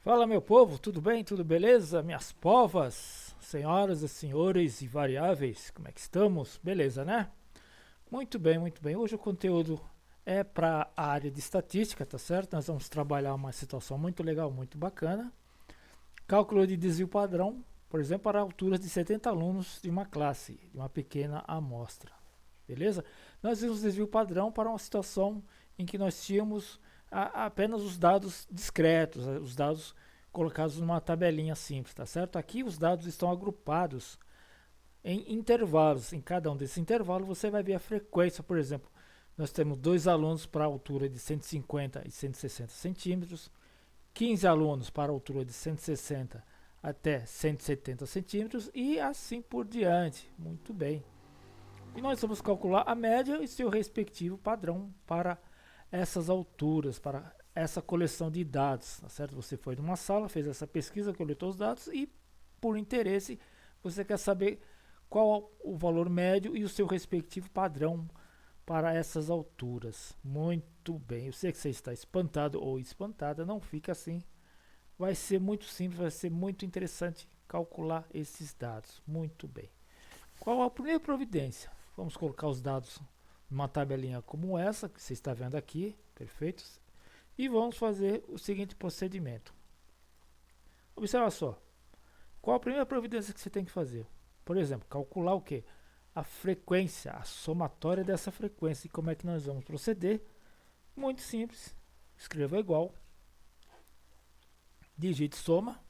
Fala, meu povo, tudo bem? Tudo beleza? Minhas povas, senhoras e senhores e variáveis, como é que estamos? Beleza, né? Muito bem, muito bem. Hoje o conteúdo é para a área de estatística, tá certo? Nós vamos trabalhar uma situação muito legal, muito bacana. Cálculo de desvio padrão, por exemplo, para alturas de 70 alunos de uma classe, de uma pequena amostra. Beleza? Nós vimos desvio padrão para uma situação em que nós tínhamos apenas os dados discretos, os dados colocados numa tabelinha simples, tá certo? Aqui os dados estão agrupados em intervalos. Em cada um desses intervalos você vai ver a frequência, por exemplo. Nós temos dois alunos para a altura de 150 e 160 centímetros, 15 alunos para a altura de 160 até 170 centímetros e assim por diante. Muito bem. E nós vamos calcular a média e seu respectivo padrão para essas alturas, para essa coleção de dados, tá certo? Você foi numa sala, fez essa pesquisa, coletou os dados e, por interesse, você quer saber qual o valor médio e o seu respectivo padrão para essas alturas. Muito bem, eu sei que você está espantado ou espantada, não fica assim. Vai ser muito simples, vai ser muito interessante calcular esses dados. Muito bem. Qual a primeira providência? Vamos colocar os dados numa tabelinha como essa, que você está vendo aqui, perfeito? E vamos fazer o seguinte procedimento. Observa só, qual a primeira providência que você tem que fazer? Por exemplo, calcular o quê? A frequência, a somatória dessa frequência. E como é que nós vamos proceder? Muito simples, escreva igual, digite soma,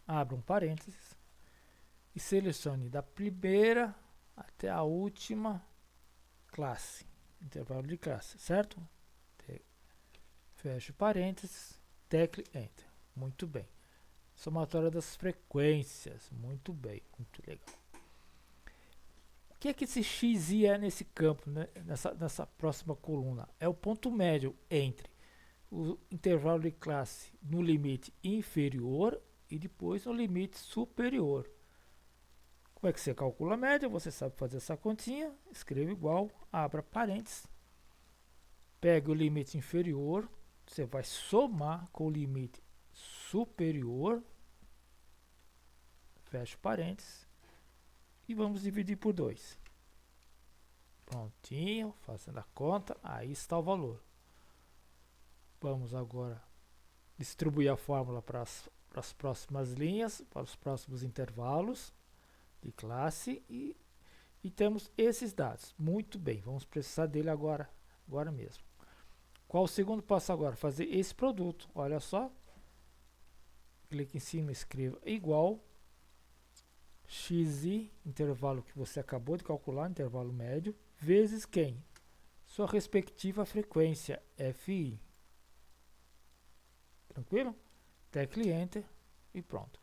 abra um parênteses, e selecione da primeira até a última classe, intervalo de classe, certo? Feche parênteses, tecle Enter. Muito bem. Somatória das frequências, muito bem, muito legal. O que é que esse xi é nesse campo, né? nessa próxima coluna? É o ponto médio entre o intervalo de classe no limite inferior e depois no limite superior. Como é que você calcula a média? Você sabe fazer essa continha, escreva igual, abra parênteses, pega o limite inferior, você vai somar com o limite superior, fecha parênteses, e vamos dividir por 2. Prontinho, fazendo a conta, aí está o valor. Vamos agora distribuir a fórmula para as próximas linhas, para os próximos intervalos de classe e temos esses dados. Muito bem, vamos precisar dele agora mesmo. Qual o segundo passo agora? Fazer esse produto. Olha só, clique em cima, escreva igual xi, intervalo que você acabou de calcular, intervalo médio, vezes quem? Sua respectiva frequência, fi. Tranquilo? Tecle Enter e pronto.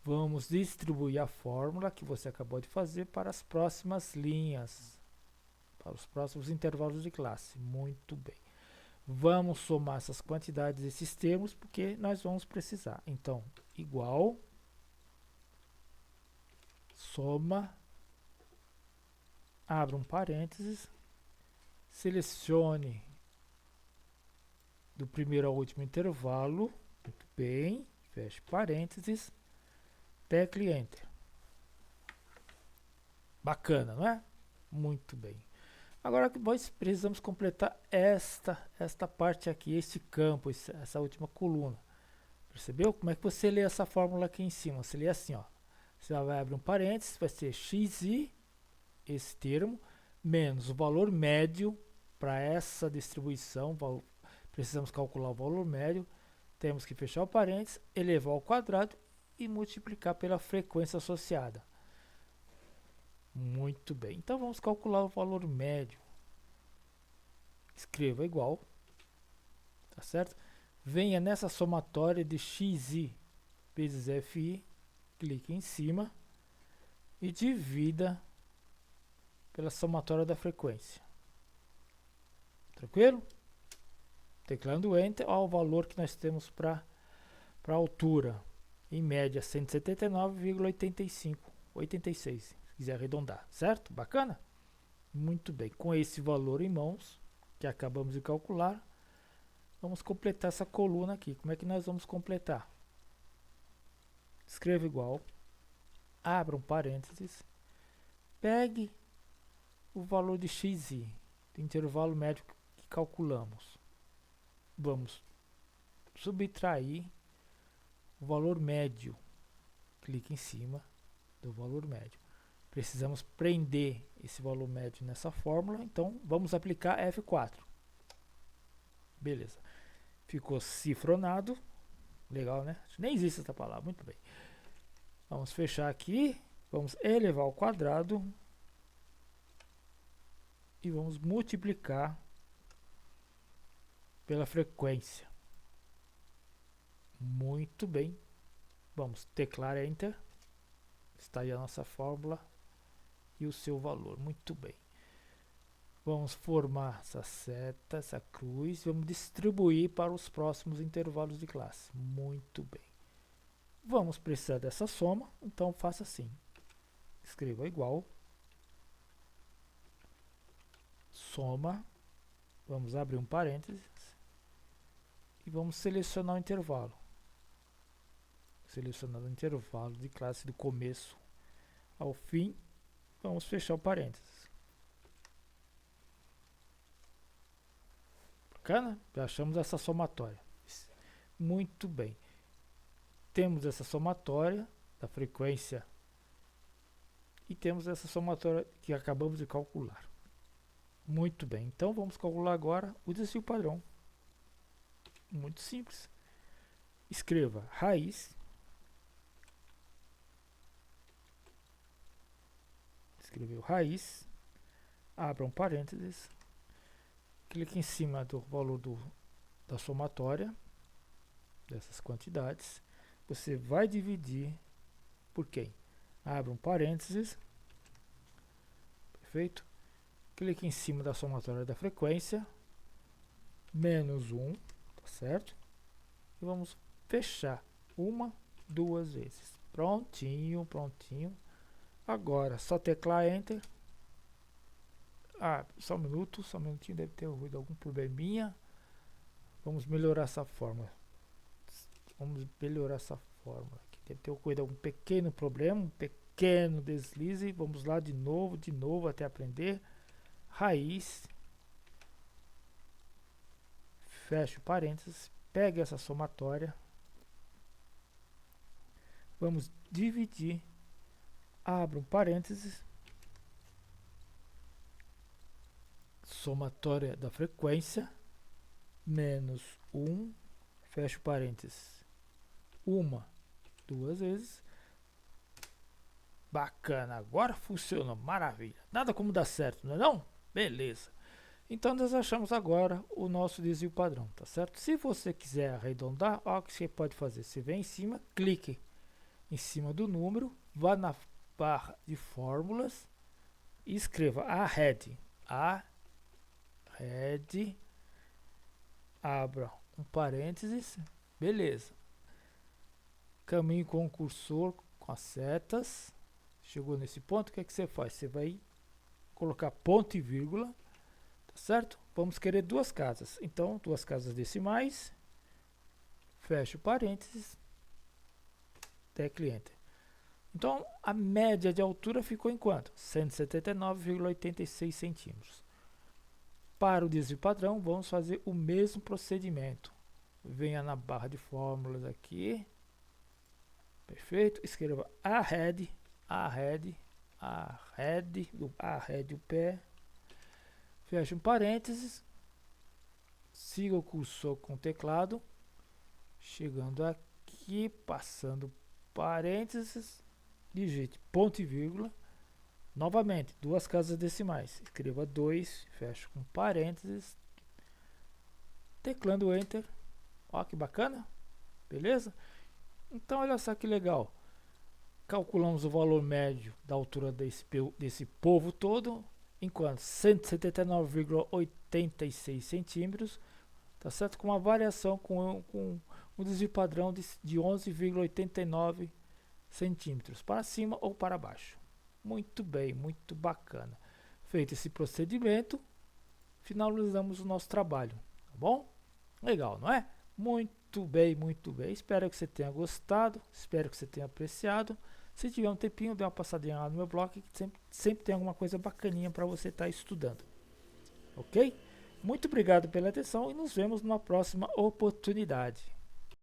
Vamos distribuir a fórmula que você acabou de fazer para as próximas linhas, para os próximos intervalos de classe. Muito bem. Vamos somar essas quantidades, esses termos, porque nós vamos precisar. Então, igual, soma, abra um parênteses, selecione do primeiro ao último intervalo, muito bem, feche parênteses, tecle Enter. Bacana, não é? Muito bem. Agora nós precisamos completar esta parte aqui, este campo, essa última coluna. Percebeu? Como é que você lê essa fórmula aqui em cima? Você lê assim, ó. Você vai abrir um parênteses, vai ser xi, esse termo, menos o valor médio para essa distribuição. Precisamos calcular o valor médio. Temos que fechar o parênteses, elevar ao quadrado e multiplicar pela frequência associada. Muito bem. Então vamos calcular o valor médio. Escreva igual, tá certo? Venha nessa somatória de xi vezes fi, clique em cima e divida pela somatória da frequência. Tranquilo? Teclando Enter, ó, o valor que nós temos para a altura. Em média, 179,86, se quiser arredondar, certo? Bacana? Muito bem. Com esse valor em mãos, que acabamos de calcular, vamos completar essa coluna aqui. Como é que nós vamos completar? Escreva igual, abra um parênteses, pegue o valor de xi, do intervalo médio que calculamos. Vamos subtrair o valor médio. Clique em cima do valor médio. Precisamos prender esse valor médio nessa fórmula, então vamos aplicar F4. Beleza. Ficou cifronado. Legal, né? Nem existe essa palavra, muito bem. Vamos fechar aqui, vamos elevar ao quadrado e vamos multiplicar pela frequência. Muito bem. Vamos teclar Enter. Está aí a nossa fórmula e o seu valor. Muito bem. Vamos formar essa seta, essa cruz. Vamos distribuir para os próximos intervalos de classe. Muito bem. Vamos precisar dessa soma, então faça assim. Escreva igual. Soma. Vamos abrir um parênteses. E vamos selecionar o intervalo. Selecionando o intervalo de classe do começo ao fim, vamos fechar o parênteses. Bacana? Já achamos essa somatória. Muito bem. Temos essa somatória da frequência e temos essa somatória que acabamos de calcular. Muito bem. Então vamos calcular agora o desvio padrão. Muito simples. Escreva raiz. Escreveu raiz, abra um parênteses, clique em cima do valor da somatória dessas quantidades, você vai dividir por quem? Abra um parênteses, perfeito, clique em cima da somatória da frequência, menos 1, tá certo? E vamos fechar uma, duas vezes, prontinho, prontinho. Agora, só teclar Enter. Só um minutinho, deve ter ocorrido algum probleminha. Vamos melhorar essa fórmula. Aqui deve ter ocorrido algum pequeno problema, um pequeno deslize. Vamos lá de novo, até aprender. Raiz. Fecha o parênteses. Pega essa somatória. Vamos dividir. Abra um parênteses, somatória da frequência, menos 1, fecha o parênteses, uma, duas vezes. Bacana, agora funcionou, maravilha. Nada como dar certo, não é não? Beleza. Então nós achamos agora o nosso desvio padrão, tá certo? Se você quiser arredondar, ó, o que você pode fazer? Você vem em cima, clique em cima do número, vá na barra de fórmulas e escreva arred, abra um parênteses, beleza. Caminhe com o cursor, com as setas, chegou nesse ponto, o que é que você faz? Você vai colocar ponto e vírgula, tá certo? Vamos querer duas casas, então duas casas decimais, fecha o parênteses, tecle Enter. Então, a média de altura ficou em quanto? 179,86 centímetros. Para o desvio padrão, vamos fazer o mesmo procedimento. Venha na barra de fórmulas aqui. Perfeito. Escreva arred o pé. Feche um parênteses. Siga o cursor com o teclado. Chegando aqui, passando parênteses. Digite ponto e vírgula, novamente, duas casas decimais, escreva 2, fecha com parênteses, teclando Enter, ó que bacana, beleza? Então olha só que legal, calculamos o valor médio da altura desse povo todo, enquanto 179,86 centímetros, tá certo? Com uma variação com um desvio padrão de 11,89 centímetros para cima ou para baixo. Muito bem, muito bacana. Feito esse procedimento, finalizamos o nosso trabalho, tá bom? Legal, não é? Muito bem, muito bem. Espero que você tenha gostado, espero que você tenha apreciado. Se tiver um tempinho, dê uma passadinha lá no meu blog, que sempre tem alguma coisa bacaninha para você estar estudando. Ok? Muito obrigado pela atenção e nos vemos numa próxima oportunidade.